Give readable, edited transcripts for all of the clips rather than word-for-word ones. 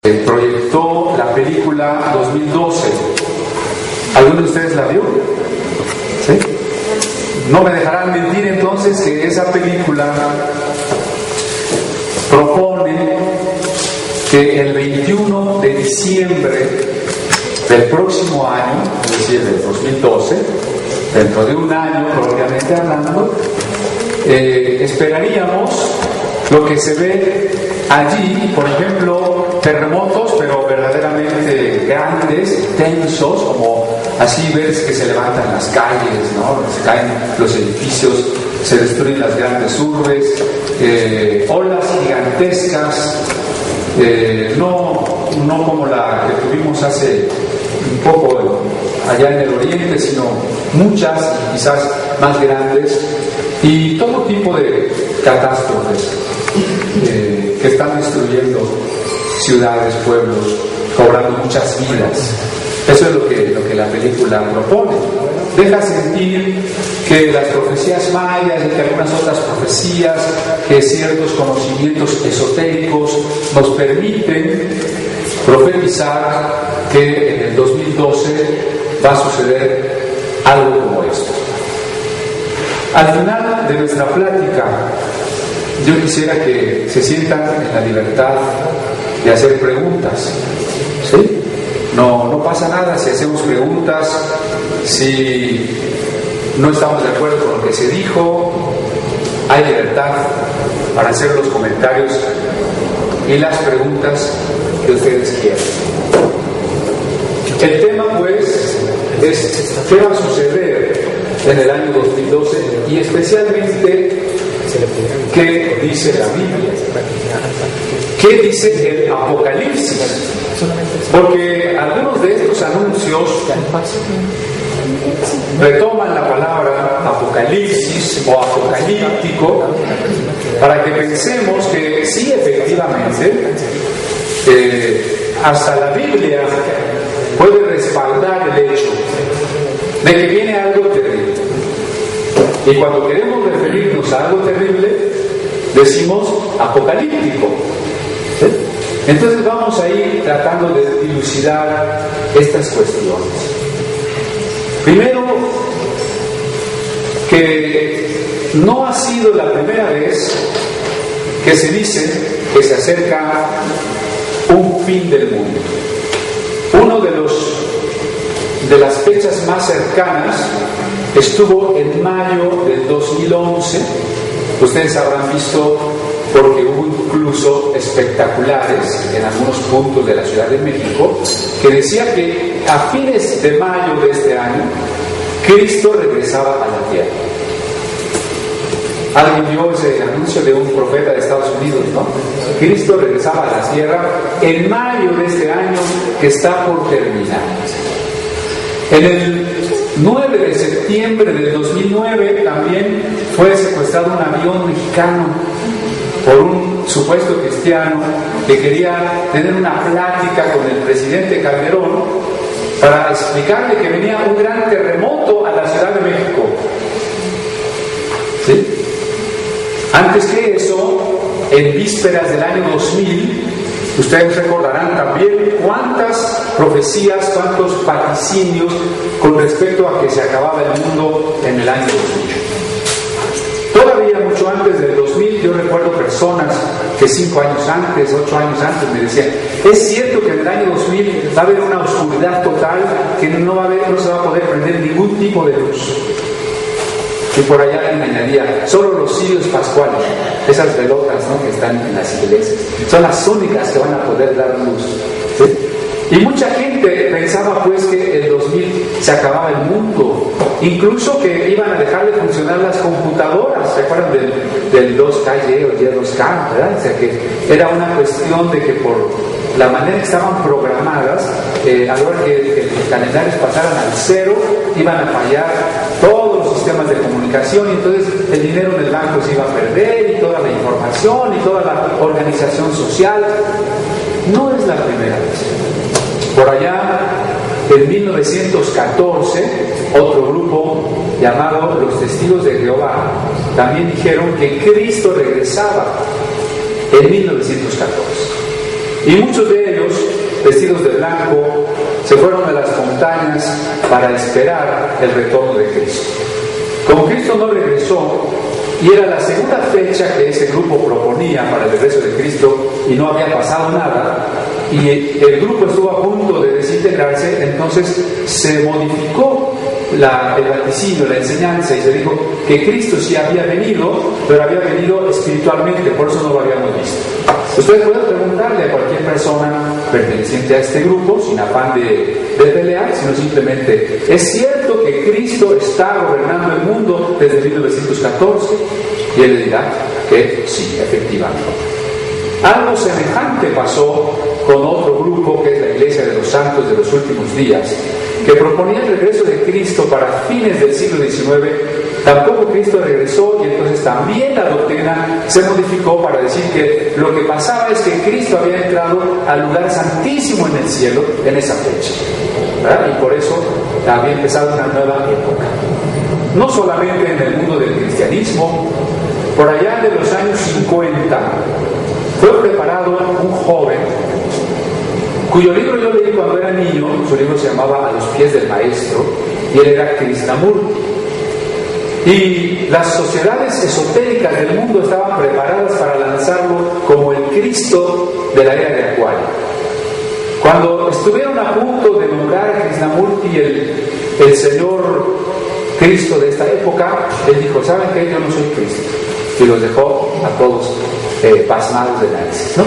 proyectó la película 2012. ¿Alguno de ustedes la vio? ¿Sí? No me dejarán mentir entonces que esa película propone que el 21 de diciembre del próximo año, es decir, del 2012, dentro de un año propiamente hablando, esperaríamos lo que se ve allí, por ejemplo, terremotos, pero verdaderamente grandes, tensos, como así ves que se levantan las calles, ¿no? Se caen los edificios, se destruyen las grandes urbes, olas gigantescas, no como la que tuvimos hace un poco allá en el oriente, sino muchas, quizás más grandes, y todo tipo de catástrofes que están destruyendo ciudades, pueblos, cobrando muchas vidas. Eso es lo que la película propone. Deja sentir que las profecías mayas y que algunas otras profecías, que ciertos conocimientos esotéricos nos permiten profetizar que en el 2012 va a suceder algo como esto. Al final de nuestra plática, yo quisiera que se sientan en la libertad de hacer preguntas, ¿sí? No pasa nada si hacemos preguntas, si no estamos de acuerdo con lo que se dijo, hay libertad para hacer los comentarios y las preguntas que ustedes quieran. El tema, pues, es qué va a suceder en el año 2012 y especialmente qué dice la Biblia, qué dice el Apocalipsis, porque algunos de estos anuncios retoman la palabra apocalipsis o apocalíptico para que pensemos que sí, efectivamente, hasta la Biblia puede respaldar el hecho de que viene algo terrible. Y cuando queremos referirnos a algo terrible, decimos apocalíptico. ¿Sí? Entonces vamos a ir tratando de dilucidar estas cuestiones. Primero, que no ha sido la primera vez que se dice que se acerca un fin del mundo. Uno de las fechas más cercanas estuvo en mayo del 2011. Ustedes habrán visto, porque hubo incluso espectaculares en algunos puntos de la Ciudad de México, que decía que a fines de mayo de este año, Cristo regresaba a la tierra. Alguien vio ese anuncio de un profeta de Estados Unidos, ¿no? Cristo regresaba a la tierra en mayo de este año que está por terminar. En el 9 de septiembre del 2009 también fue secuestrado un avión mexicano por un supuesto cristiano que quería tener una plática con el presidente Calderón para explicarle que venía un gran terremoto a la Ciudad de México. ¿Sí? Antes que eso, en vísperas del año 2000, ustedes recordarán también cuántas profecías, cuántos vaticinios con respecto a que se acababa el mundo en el año 2000. Todavía mucho antes del 2000, yo recuerdo personas que 5 años antes, 8 años antes me decían, es cierto que en el año 2000 va a haber una oscuridad total, que no se va a poder prender ningún tipo de luz. Y por allá alguien añadía, solo los cirios pascuales, esas velotas, ¿no?, que están en las iglesias, son las únicas que van a poder dar luz. ¿Sí? Y mucha gente pensaba pues que el 2000 se acababa el mundo, incluso que iban a dejar de funcionar las computadoras. ¿Se acuerdan del 2K o Y2K? ¿Verdad? O sea que era una cuestión de que por la manera que estaban programadas, a la hora que los calendarios pasaran al cero, iban a fallar todos los sistemas de comunicación, y entonces el dinero en el banco se iba a perder, y toda la información y toda la organización social. No es la primera vez. Por allá, en 1914, otro grupo llamado los Testigos de Jehová también dijeron que Cristo regresaba en 1914. Y muchos de ellos vestidos de blanco, se fueron a las montañas para esperar el retorno de Cristo. Como Cristo no regresó, y era la segunda fecha que ese grupo proponía para el regreso de Cristo y no había pasado nada, y el grupo estuvo a punto de desintegrarse, entonces se modificó el vaticinio, la enseñanza, y se dijo que Cristo sí había venido, pero había venido espiritualmente, por eso no lo habíamos visto. Ustedes pueden preguntarle a cualquier persona perteneciente a este grupo, sin afán de pelear, sino simplemente, ¿es cierto que Cristo está gobernando el mundo desde 1914? Y él le dirá que sí, efectivamente. Algo semejante pasó con otro grupo, que es la Iglesia de los Santos de los Últimos Días, que proponía el regreso de Cristo para fines del siglo XIX. Tampoco Cristo regresó, y entonces también la doctrina se modificó para decir que lo que pasaba es que Cristo había entrado al lugar santísimo en el cielo en esa fecha, ¿verdad? Y por eso había empezado una nueva época. No solamente en el mundo del cristianismo, por allá de los años 50 fue preparado un joven cuyo libro yo leí cuando era niño. Su libro se llamaba A los pies del maestro, y él era Krishnamurti. Y las sociedades esotéricas del mundo estaban preparadas para lanzarlo como el Cristo de la era de Acuario. Cuando estuvieron a punto de nombrar a Krishnamurti el Señor Cristo de esta época, él dijo: ¿saben qué? Yo no soy Cristo. Y los dejó a todos pasmados de narices, ¿no?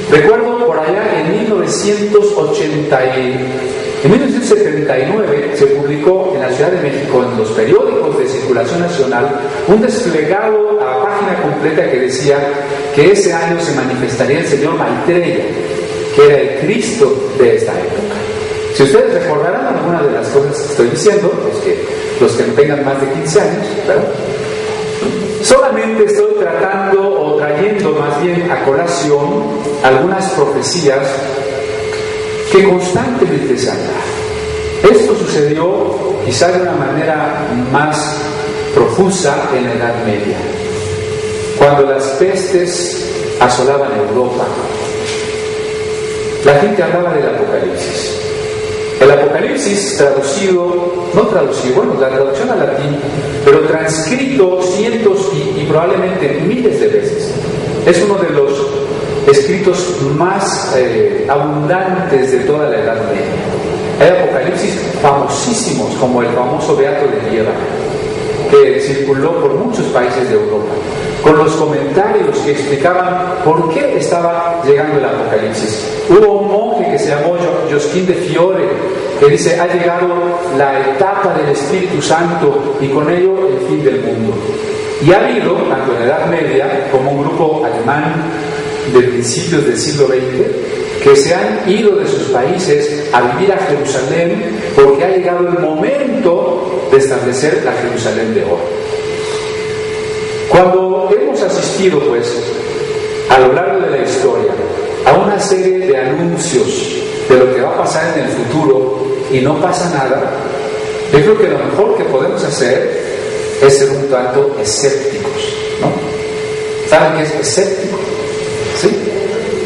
Recuerdo por allá en 1979 se publicó en la Ciudad de México, en los periódicos de circulación nacional, un desplegado a página completa que decía que ese año se manifestaría el señor Maitreya, que era el Cristo de esta época. Si ustedes recordarán algunas de las cosas que estoy diciendo, los que no tengan más de 15 años, ¿verdad? Solamente estoy tratando o trayendo más bien a colación algunas profecías que constantemente se han dado. Esto sucedió quizá de una manera más profusa en la Edad Media, cuando las pestes asolaban Europa. La gente hablaba del Apocalipsis. El Apocalipsis la traducción al latín, pero transcrito cientos y probablemente miles de veces. Es uno de los escritos más abundantes de toda la Edad Media. Hay apocalipsis famosísimos, como el famoso Beato de Liébana, que circuló por muchos países de Europa, con los comentarios que explicaban por qué estaba llegando el apocalipsis. Hubo un monje que se llamó Josquin de Fiore, que dice: ha llegado la etapa del Espíritu Santo y con ello el fin del mundo. Y ha habido, tanto en la Edad Media como un grupo alemán de principios del siglo XX, que se han ido de sus países a vivir a Jerusalén, porque ha llegado el momento de establecer la Jerusalén de oro. Cuando hemos asistido, pues, a lo largo de la historia, a una serie de anuncios de lo que va a pasar en el futuro y no pasa nada, yo creo que lo mejor que podemos hacer es ser un tanto escépticos, ¿no? ¿Saben qué es escéptico? ¿Sí?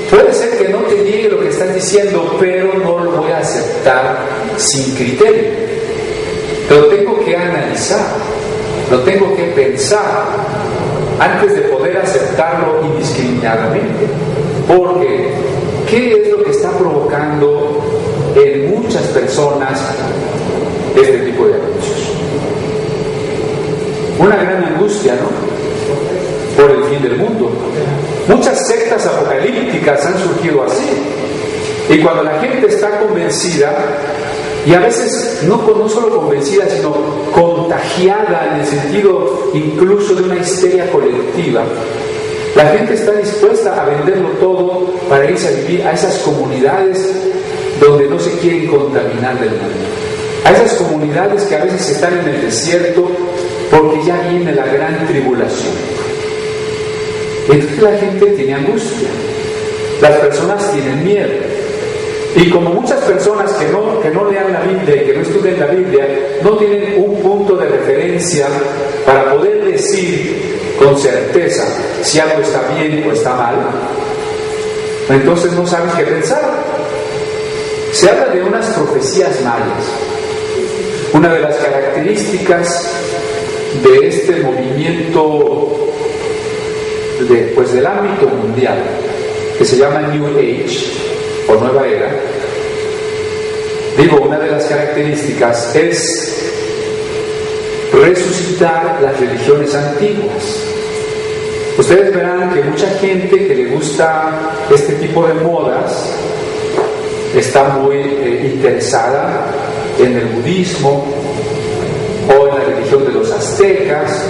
Puede ser que no te llegue lo que estás diciendo, pero no lo voy a aceptar sin criterio. Lo tengo que analizar, lo tengo que pensar antes de poder aceptarlo indiscriminadamente. Porque, ¿qué es lo que está provocando en muchas personas este tipo de anuncios? Una gran angustia, ¿no? Por el fin del mundo. Muchas sectas apocalípticas han surgido así. Y cuando la gente está convencida, y a veces no solo convencida, sino contagiada en el sentido incluso de una histeria colectiva, la gente está dispuesta a venderlo todo para irse a vivir a esas comunidades donde no se quieren contaminar del mundo. A esas comunidades que a veces están en el desierto porque ya viene la gran tribulación. Entonces la gente tiene angustia, las personas tienen miedo. Y como muchas personas que no lean la Biblia y que no estudien la Biblia, no tienen un punto de referencia para poder decir con certeza si algo está bien o está mal, entonces no saben qué pensar. Se habla de unas profecías mayas. Una de las características de este movimiento del ámbito mundial, que se llama New Age o Nueva Era, una de las características es resucitar las religiones antiguas. Ustedes verán que mucha gente que le gusta este tipo de modas está muy interesada en el budismo o en la religión de los aztecas,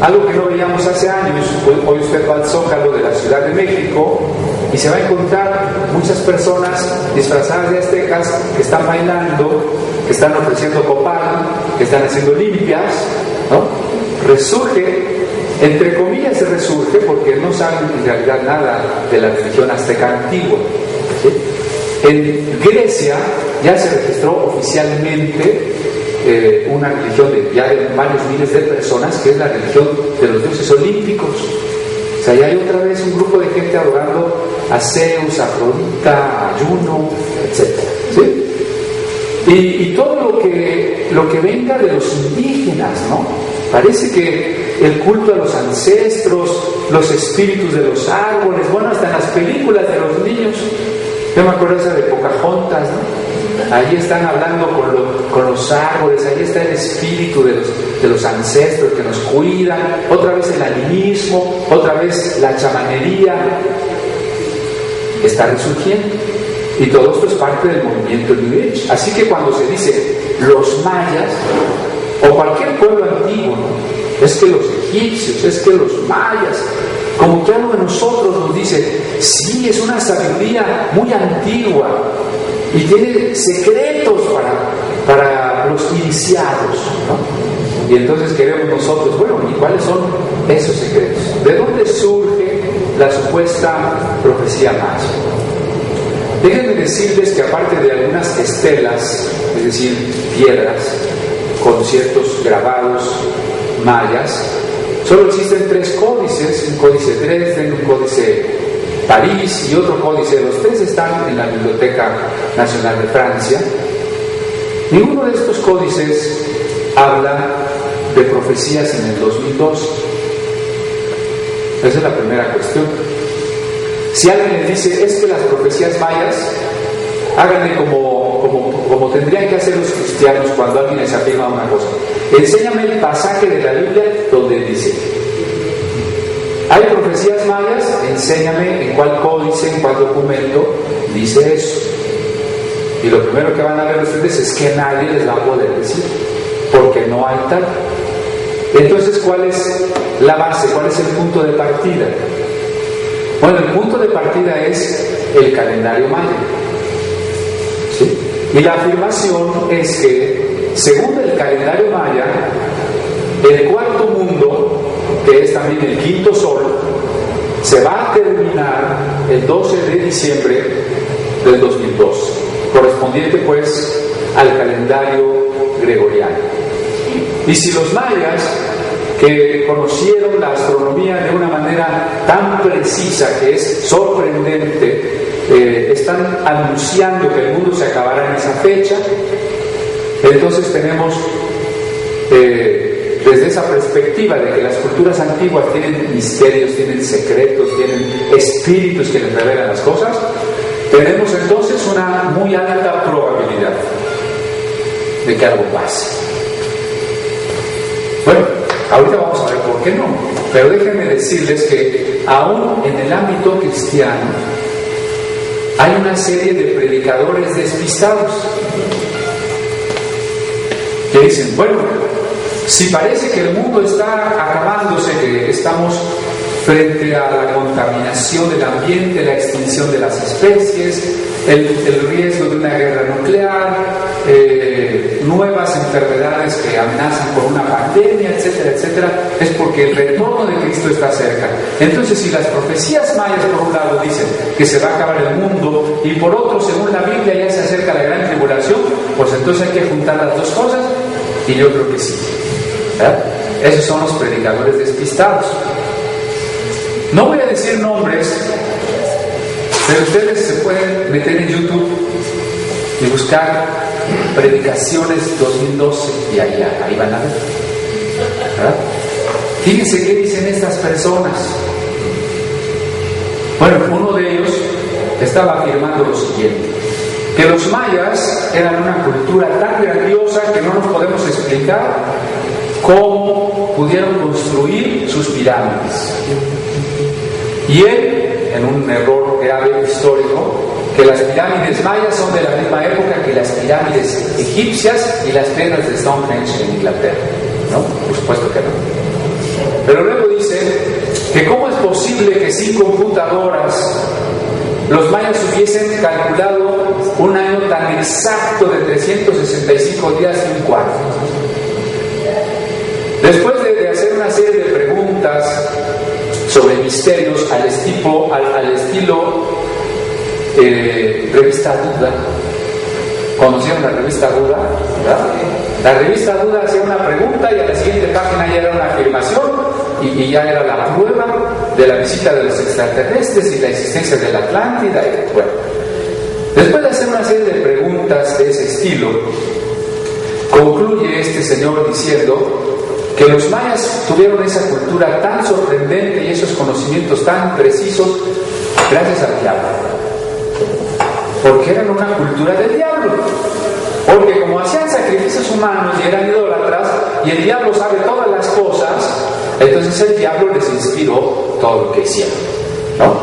algo que no veíamos hace años. Hoy usted va al Zócalo de la Ciudad de México y se va a encontrar muchas personas disfrazadas de aztecas que están bailando, que están ofreciendo copal, que están haciendo limpias, ¿no? Resurge, entre comillas resurge, porque no saben en realidad nada de la religión azteca antigua, ¿sí? En Grecia ya se registró oficialmente una religión de varios miles de personas, que es la religión de los dioses olímpicos. O sea, ya hay otra vez un grupo de gente adorando a Zeus, a Afrodita, a Juno, etc. ¿Sí? Y todo lo que venga de los indígenas, ¿no? Parece que el culto a los ancestros, los espíritus de los árboles, bueno, hasta en las películas de los niños. Yo me acuerdo esa de Pocahontas, ¿no? Ahí están hablando con los árboles, ahí está el espíritu de los ancestros que nos cuidan, otra vez el animismo, otra vez la chamanería, está resurgiendo. Y todo esto es parte del movimiento New Age. Así que cuando se dice los mayas, o cualquier pueblo antiguo, ¿no? Es que los egipcios, es que los mayas, como que algo de nosotros nos dice, sí, es una sabiduría muy antigua y tiene secretos para los iniciados, ¿no? Y entonces queremos nosotros, bueno, ¿y cuáles son esos secretos? ¿De dónde surge la supuesta profecía maya? Déjenme decirles que aparte de algunas estelas, es decir, piedras con ciertos grabados mayas, solo existen 3 códices, un códice Dresden, un códice París y otro códice. Los 3 están en la Biblioteca Nacional de Francia. Ninguno de estos códices habla de profecías en el 2002. Esa es la primera cuestión. Si alguien le dice, es que las profecías mayas, háganle como tendrían que hacer los cristianos cuando alguien les afirma una cosa. Enséñame el pasaje de la Biblia donde dice, ¿hay profecías mayas? Enséñame en cuál códice, en cuál documento dice eso. Y lo primero que van a ver ustedes es que nadie les va a poder decir, porque no hay tal. Entonces, ¿cuál es la base? ¿Cuál es el punto de partida? Bueno, el punto de partida es el calendario maya. ¿Sí? Y la afirmación es que, según el calendario maya, el cuarto mundo, que es también el quinto sol, se va a terminar el 12 de diciembre del 2002, correspondiente pues al calendario gregoriano. Y si los mayas, que conocieron la astronomía de una manera tan precisa que es sorprendente, están anunciando que el mundo se acabará en esa fecha, entonces tenemos desde esa perspectiva de que las culturas antiguas tienen misterios, tienen secretos, tienen espíritus que les revelan las cosas, tenemos entonces una muy alta probabilidad de que algo pase. Bueno, ahorita vamos a ver por qué no, pero déjenme decirles que aún en el ámbito cristiano hay una serie de predicadores despistados que dicen, bueno, si parece que el mundo está acabándose, que estamos frente a la contaminación del ambiente, la extinción de las especies, el riesgo de una guerra nuclear, nuevas enfermedades que amenazan por una pandemia, etcétera, etcétera, es porque el retorno de Cristo está cerca. Entonces, si las profecías mayas por un lado dicen que se va a acabar el mundo y por otro, según la Biblia, ya se acerca la gran tribulación, pues entonces hay que juntar las dos cosas, y yo creo que sí. ¿Verdad? Esos son los predicadores despistados. No voy a decir nombres Pero ustedes se pueden meter en YouTube y buscar predicaciones 2012 y ahí van a ver, ¿verdad? Fíjense qué dicen estas personas. Bueno, uno de ellos estaba afirmando lo siguiente: que los mayas eran una cultura tan grandiosa que no nos podemos explicar cómo pudieron construir sus pirámides. Y él, en un error grave histórico, que las pirámides mayas son de la misma época que las pirámides egipcias y las piedras de Stonehenge en Inglaterra. ¿No? Por supuesto que no. Pero luego dice que cómo es posible que sin computadoras los mayas hubiesen calculado un año tan exacto de 365 días y un cuarto. Después de hacer una serie de preguntas sobre misterios al estilo revista Duda. ¿Conocieron la revista Duda? ¿Verdad? La revista Duda hacía una pregunta y a la siguiente página ya era una afirmación y ya era la prueba de la visita de los extraterrestres y la existencia de la Atlántida. Y, bueno, después de hacer una serie de preguntas de ese estilo, concluye este señor diciendo que los mayas tuvieron esa cultura tan sorprendente y esos conocimientos tan precisos gracias al diablo, porque eran una cultura del diablo, porque como hacían sacrificios humanos y eran idólatras y el diablo sabe todas las cosas, entonces el diablo les inspiró todo lo que hicieron, ¿no?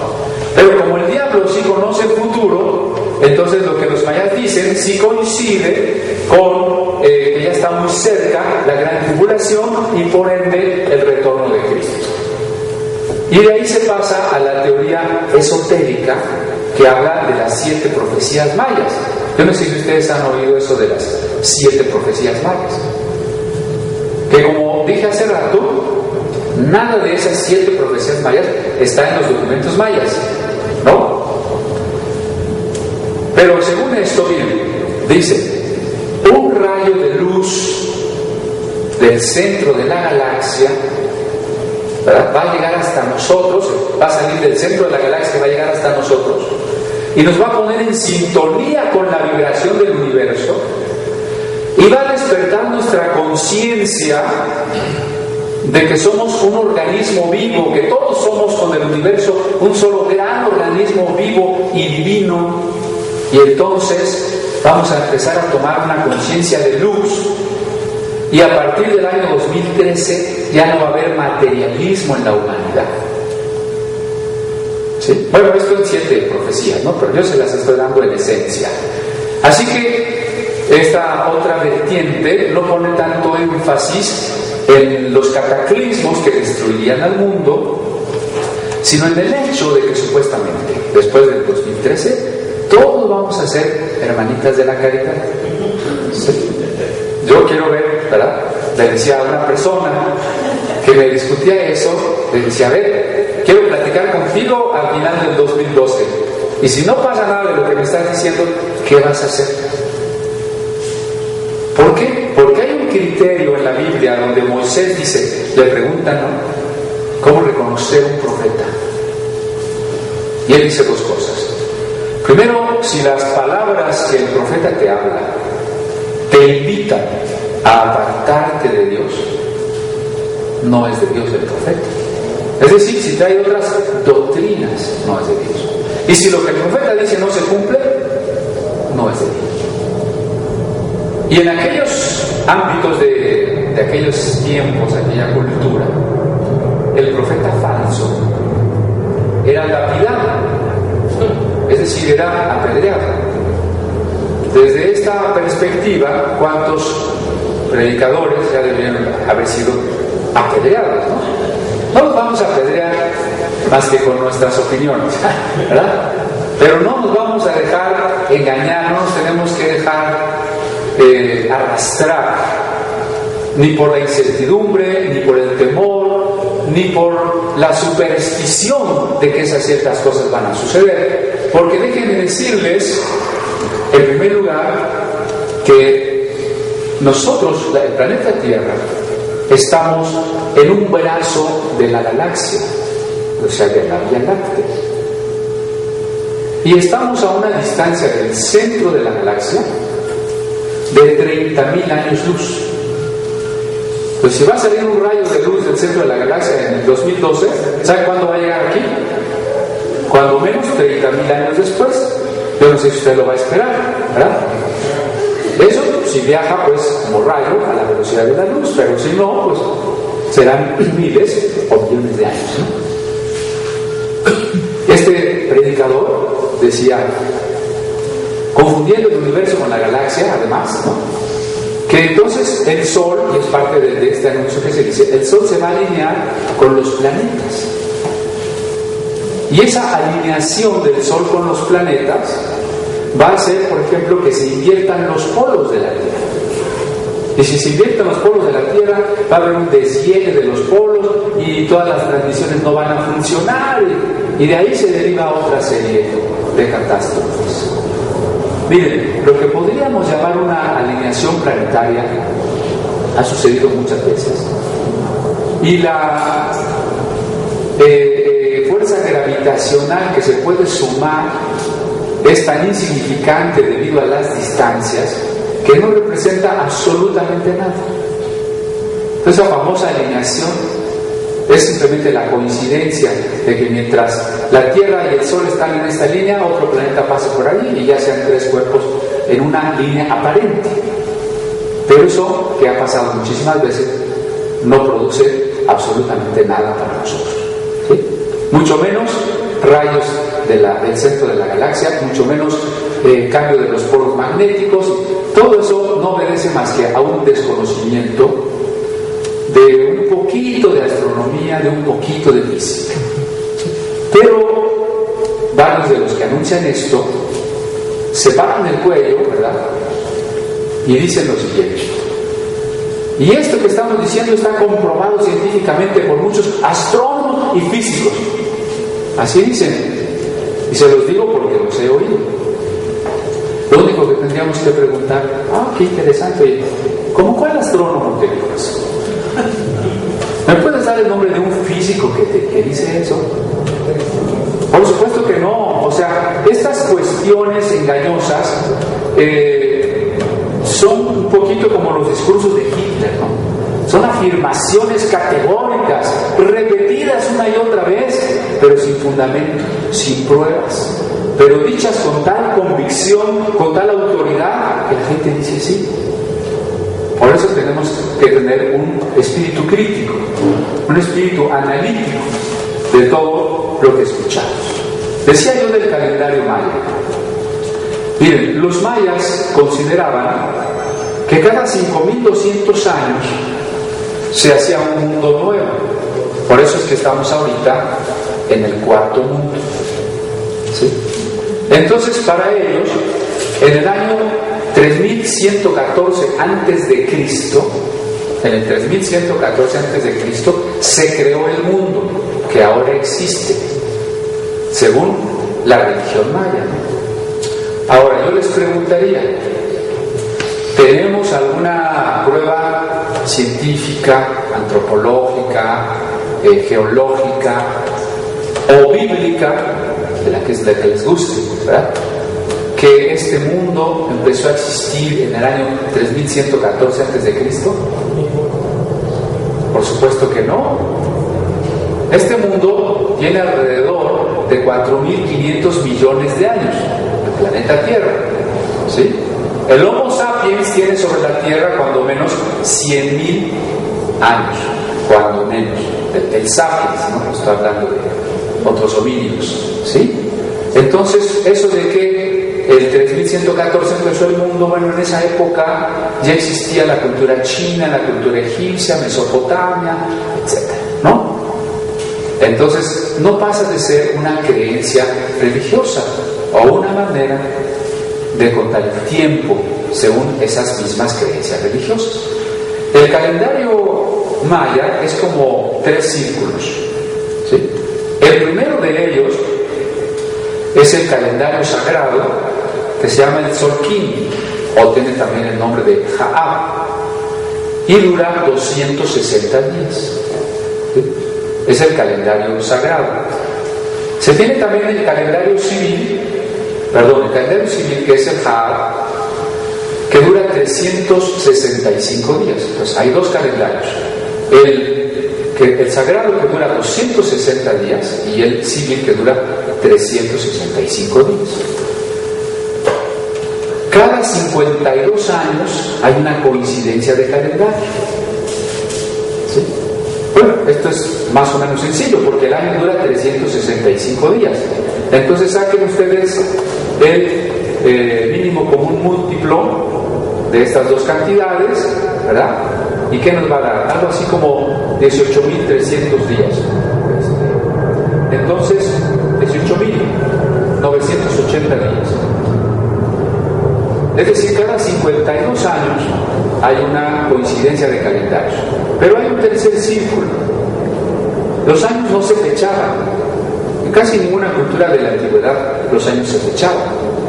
Pero como el diablo sí conoce el futuro, entonces lo que los mayas dicen sí coincide con que ya está muy cerca la gran tribulación y por ende el retorno de Cristo. Y de ahí se pasa a la teoría esotérica que habla de las 7 profecías mayas. Yo no sé si ustedes han oído eso de las 7 profecías mayas, que como dije hace rato, nada de esas 7 profecías mayas está en los documentos mayas, ¿no? Pero según esto, miren, dice: un rayo de luz del centro de la galaxia, ¿verdad?, va a llegar hasta nosotros, va a salir del centro de la galaxia, va a llegar hasta nosotros y nos va a poner en sintonía con la vibración del universo y va a despertar nuestra conciencia de que somos un organismo vivo, que todos somos con el universo un solo gran organismo vivo y divino, y entonces vamos a empezar a tomar una conciencia de luz, y a partir del año 2013 ya no va a haber materialismo en la humanidad. ¿Sí? Bueno, esto en 7 profecías, ¿no? Pero yo se las estoy dando en esencia. Así que esta otra vertiente no pone tanto énfasis en los cataclismos que destruirían al mundo, sino en el hecho de que supuestamente después del 2013 todos vamos a ser hermanitas de la caridad. ¿Sí? Yo quiero ver, ¿verdad? Le decía a una persona que me discutía eso, le decía: a ver, quiero platicar contigo al final del 2012 y si no pasa nada de lo que me estás diciendo, ¿qué vas a hacer? ¿Por qué? Porque hay un criterio en la Biblia donde Moisés dice, le preguntan, ¿no?, ¿cómo reconocer un profeta? Y él dice 2 cosas. Primero, si las palabras que el profeta te habla te invitan a apartarte de Dios, no es de Dios el profeta. Es decir, si trae otras doctrinas, no es de Dios. Y si lo que el profeta dice no se cumple, no es de Dios. Y en aquellos ámbitos de aquellos tiempos, aquella cultura, el profeta falso era lapidado, es decir, era apedreado. Desde esta perspectiva, ¿cuántos predicadores ya deberían haber sido apedreados, ¿no? No los vamos a apedrear más que con nuestras opiniones, ¿verdad? Pero no nos vamos a dejar engañar, no nos tenemos que dejar arrastrar ni por la incertidumbre, ni por el temor, ni por la superstición de que esas ciertas cosas van a suceder. Porque déjenme decirles, en primer lugar, que nosotros, el planeta Tierra, estamos en un brazo de la galaxia, o sea, de la Vía Láctea. Y estamos a una distancia del centro de la galaxia de 30.000 años luz. Pues si va a salir un rayo de luz del centro de la galaxia en el 2012, ¿sabe cuándo va a llegar aquí? Cuando menos 30.000 años después. Yo no sé si usted lo va a esperar, ¿verdad? Eso, si viaja pues como rayo a la velocidad de la luz, pero si no, pues serán miles o millones de años, ¿no? Este predicador decía, confundiendo el universo con la galaxia, además, ¿no?, que entonces el Sol, y es parte de este anuncio que se dice, el Sol se va a alinear con los planetas. Y esa alineación del Sol con los planetas va a hacer, por ejemplo, que se inviertan los polos de la Tierra. Y si se invierten los polos de la Tierra, va a haber un deshiele de los polos y todas las transmisiones no van a funcionar, y de ahí se deriva otra serie de catástrofes. Miren, lo que podríamos llamar una alineación planetaria ha sucedido muchas veces. Y la fuerza gravitacional que se puede sumar es tan insignificante debido a las distancias que no representa absolutamente nada. Esa famosa alineación es simplemente la coincidencia de que mientras la Tierra y el Sol están en esta línea, otro planeta pasa por allí y ya sean tres cuerpos en una línea aparente. Pero eso, que ha pasado muchísimas veces, no produce absolutamente nada para nosotros, ¿sí? Mucho menos rayos del centro de la galaxia, mucho menos cambio de los polos magnéticos. Todo eso no obedece más que a un desconocimiento de un poquito de astronomía, de un poquito de física. Pero varios de los que anuncian esto se paran el cuello, ¿verdad?, y dicen lo siguiente: y esto que estamos diciendo está comprobado científicamente por muchos astrónomos y físicos. Así dicen, y se los digo porque los he oído. Lo único que tendríamos que preguntar, qué interesante, oye, ¿cómo cuál astrónomo te dijo eso? ¿Me puedes dar el nombre de un físico que dice eso? Por supuesto que no. O sea, estas cuestiones engañosas son un poquito como los discursos de Hitler, ¿no? Son afirmaciones categóricas, repetidas una y otra vez, pero sin fundamento, sin pruebas, pero dichas con tal convicción, con tal autoridad, que la gente dice sí. Por eso tenemos que tener un espíritu crítico, un espíritu analítico de todo lo que escuchamos. Decía yo del calendario maya. Miren, los mayas consideraban que cada 5.200 años se hacía un mundo nuevo. Por eso es que estamos ahorita en el cuarto mundo, ¿sí? Entonces, para ellos, en el año 3114 antes de Cristo, en el 3114 antes de Cristo, se creó el mundo que ahora existe, según la religión maya. Ahora, yo les preguntaría, ¿tenemos alguna prueba científica, antropológica, geológica o bíblica, de la que les guste, ¿verdad?, que este mundo empezó a existir en el año 3114 a.C.? Por supuesto que no. Este mundo tiene alrededor de 4.500 millones de años, el planeta Tierra, ¿sí? El Homo sapiens tiene sobre la Tierra cuando menos 100.000 años, cuando menos. El sapiens, ¿no? Estoy hablando de otros homínidos, ¿sí? Entonces, eso de que el 3114 empezó el mundo, bueno, en esa época ya existía la cultura china, la cultura egipcia, Mesopotamia, etc., ¿no? Entonces, no pasa de ser una creencia religiosa o una manera de contar el tiempo según esas mismas creencias religiosas. El calendario maya es como 3 círculos, ¿sí? El primero de ellos es el calendario sagrado, que se llama el Tzolk'in, o tiene también el nombre de Ja'ab, y dura 260 días. ¿Sí? Es el calendario sagrado. Se tiene también el calendario civil, el calendario civil, que es el Had, que dura 365 días. Entonces hay dos calendarios. El sagrado, que dura 260 días, y el civil, que dura 365 días. Cada 52 años hay una coincidencia de calendario. ¿Sí? Bueno, esto es más o menos sencillo, porque el año dura 365 días. Entonces saquen ustedes el mínimo común múltiplo de estas dos cantidades, ¿verdad? ¿Y qué nos va a dar? Algo así como 18.300 días. Entonces, 18.980 días. Es decir, cada 52 años hay una coincidencia de calendarios. Pero hay un tercer círculo. Los años no se fechaban. En casi ninguna cultura de la antigüedad los años se fechaban.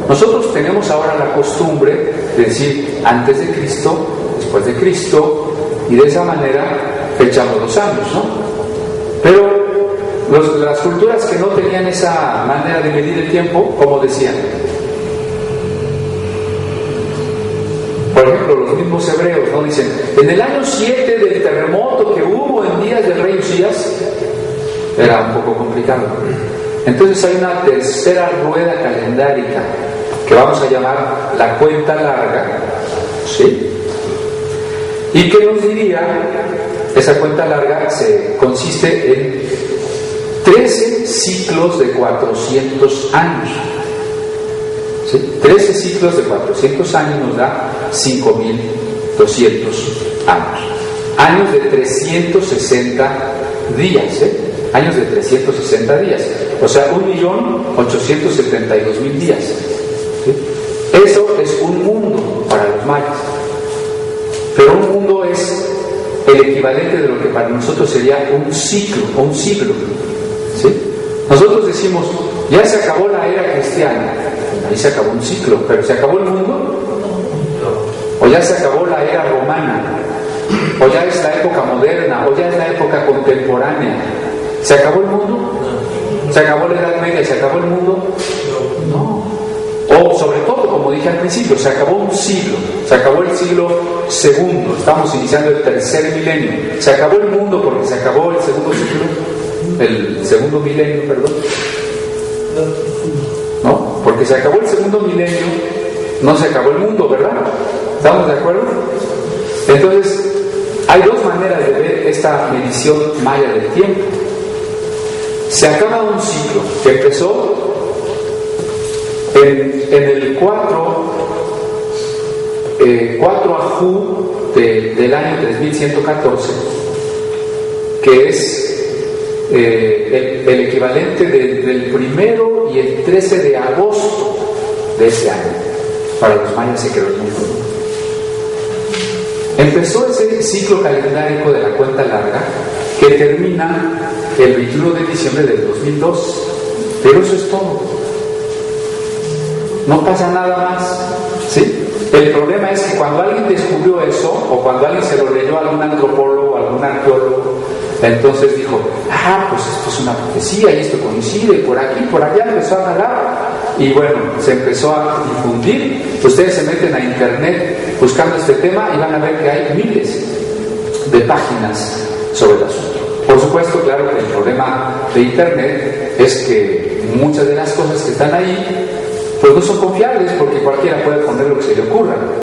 Nosotros tenemos ahora la costumbre de decir antes de Cristo, después de Cristo, y de esa manera fechamos los años, ¿no? Pero las culturas que no tenían esa manera de medir el tiempo, ¿cómo decían? Por ejemplo, los mismos hebreos, ¿no? Dicen, en el año 7 del terremoto que hubo en días del rey Usías, era un poco complicado. Entonces hay una tercera rueda calendárica que vamos a llamar la cuenta larga, ¿sí? Y que nos diría, esa cuenta larga consiste en 13 ciclos de 400 años. ¿Sí? 13 ciclos de 400 años nos da 5.200 años. Años de 360 días, ¿eh? Años de 360 días. O sea, 1.872.000 días. ¿Sí? Eso es un mundo para los mayas. Pero un mundo es el equivalente de lo que para nosotros sería un ciclo o un siglo. ¿Sí? Nosotros decimos, ya se acabó la era cristiana. Ahí se acabó un ciclo, pero ¿se acabó el mundo? ¿O ya se acabó la era romana? ¿O ya es la época moderna? ¿O ya es la época contemporánea? ¿Se acabó el mundo? ¿Se acabó la Edad Media? ¿Se acabó el mundo? No. O sobre todo, como dije al principio, se acabó un siglo. Se acabó el siglo segundo. Estamos iniciando el tercer milenio. Se acabó el mundo porque se acabó el segundo siglo. El segundo milenio, perdón. ¿No? Porque se acabó el segundo milenio, no se acabó el mundo, ¿verdad? ¿Estamos de acuerdo? Entonces, hay dos maneras de ver esta medición maya del tiempo. Se acaba un ciclo que empezó en el 4 Ajú del año 3114, que es el equivalente del 1 y el 13 de agosto de ese año. Para los mayas se creó el mundo. Empezó ese ciclo calendárico de la cuenta larga que termina el 21 de diciembre del 2002. Pero eso es todo. No pasa nada más. ¿Sí? El problema es que cuando alguien descubrió eso, o cuando alguien se lo leyó a algún antropólogo o algún arqueólogo, entonces dijo, pues esto es una profecía y esto coincide, por aquí, por allá, empezó a jalar. Y bueno, se empezó a difundir. Ustedes se meten a internet buscando este tema y van a ver que hay miles de páginas sobre el asunto. Por supuesto, claro que el problema de internet es que muchas de las cosas que están ahí pues no son confiables, porque cualquiera puede poner lo que se le ocurra.